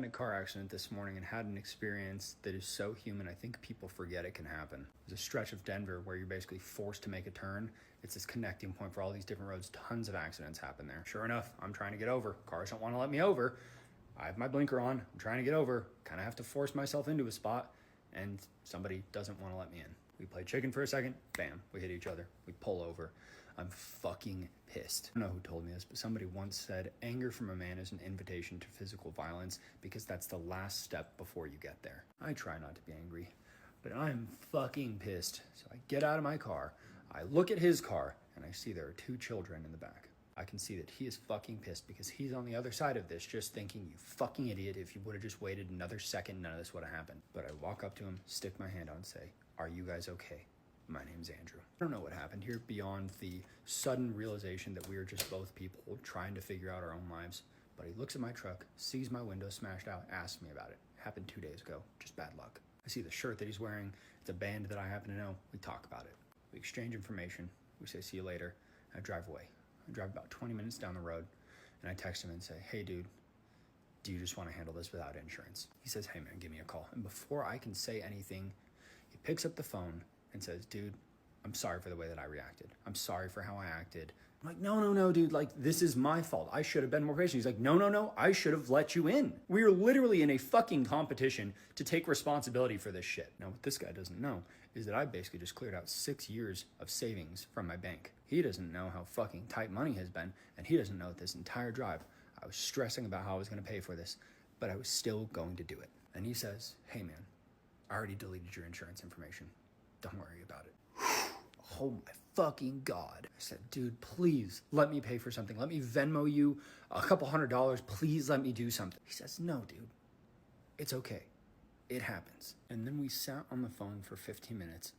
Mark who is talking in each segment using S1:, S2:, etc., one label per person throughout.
S1: In a car accident this morning and had an experience that is so human, I think people forget it can happen. There's a stretch of Denver where you're basically forced to make a turn. It's this connecting point for all these different roads. Tons of accidents happen there. Sure enough, I'm trying to get over. Cars don't want to let me over. I have my blinker on. I'm trying to get over. Kind of have to force myself into a spot, and somebody doesn't want to let me in. We play chicken for a second. Bam, we hit each other. We pull over. I'm fucking pissed. I don't know who told me this, but somebody once said anger from a man is an invitation to physical violence because that's the last step before you get there. I try not to be angry, but I'm fucking pissed. So I get out of my car, I look at his car, and I see there are 2 children in the back. I can see that he is fucking pissed because he's on the other side of this just thinking, you fucking idiot, if you would have just waited another second, none of this would have happened. But I walk up to him, stick my hand out and say, "Are you guys okay? My name's Andrew." I don't know what happened here beyond the sudden realization that we are just both people trying to figure out our own lives. But he looks at my truck, sees my window smashed out, asks me about it. Happened 2 days ago, just bad luck. I see the shirt that he's wearing. It's a band that I happen to know. We talk about it. We exchange information. We say, see you later. I drive away. I drive about 20 minutes down the road and I text him and say, hey dude, do you just want to handle this without insurance? He says, hey man, give me a call. And before I can say anything, he picks up the phone and says, dude, I'm sorry for the way that I reacted. I'm sorry for how I acted. I'm like, no, dude, like, this is my fault. I should have been more patient. He's like, no, I should have let you in. We are literally in a fucking competition to take responsibility for this shit. Now, what this guy doesn't know is that I basically just cleared out 6 years of savings from my bank. He doesn't know how fucking tight money has been, and he doesn't know that this entire drive, I was stressing about how I was gonna pay for this, but I was still going to do it. And he says, hey man, I already deleted your insurance information. Don't worry about it. Oh my fucking God. I said, dude, please let me pay for something. Let me Venmo you a couple $100. Please let me do something. He says, no, dude, it's okay. It happens. And then we sat on the phone for 15 minutes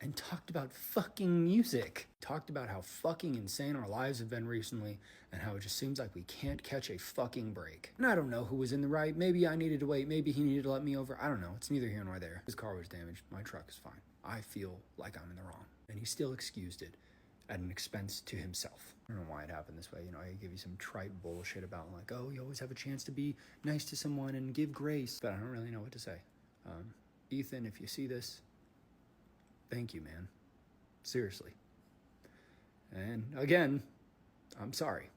S1: and talked about fucking music. Talked about how fucking insane our lives have been recently and how it just seems like we can't catch a fucking break. And I don't know who was in the right. Maybe I needed to wait. Maybe he needed to let me over. I don't know. It's neither here nor there. His car was damaged. My truck is fine. I feel like I'm in the wrong. And he still excused it at an expense to himself. I don't know why it happened this way. You know, I give you some trite bullshit about like, oh, you always have a chance to be nice to someone and give grace. But I don't really know what to say. Ethan, if you see this, thank you, man. Seriously. And again, I'm sorry.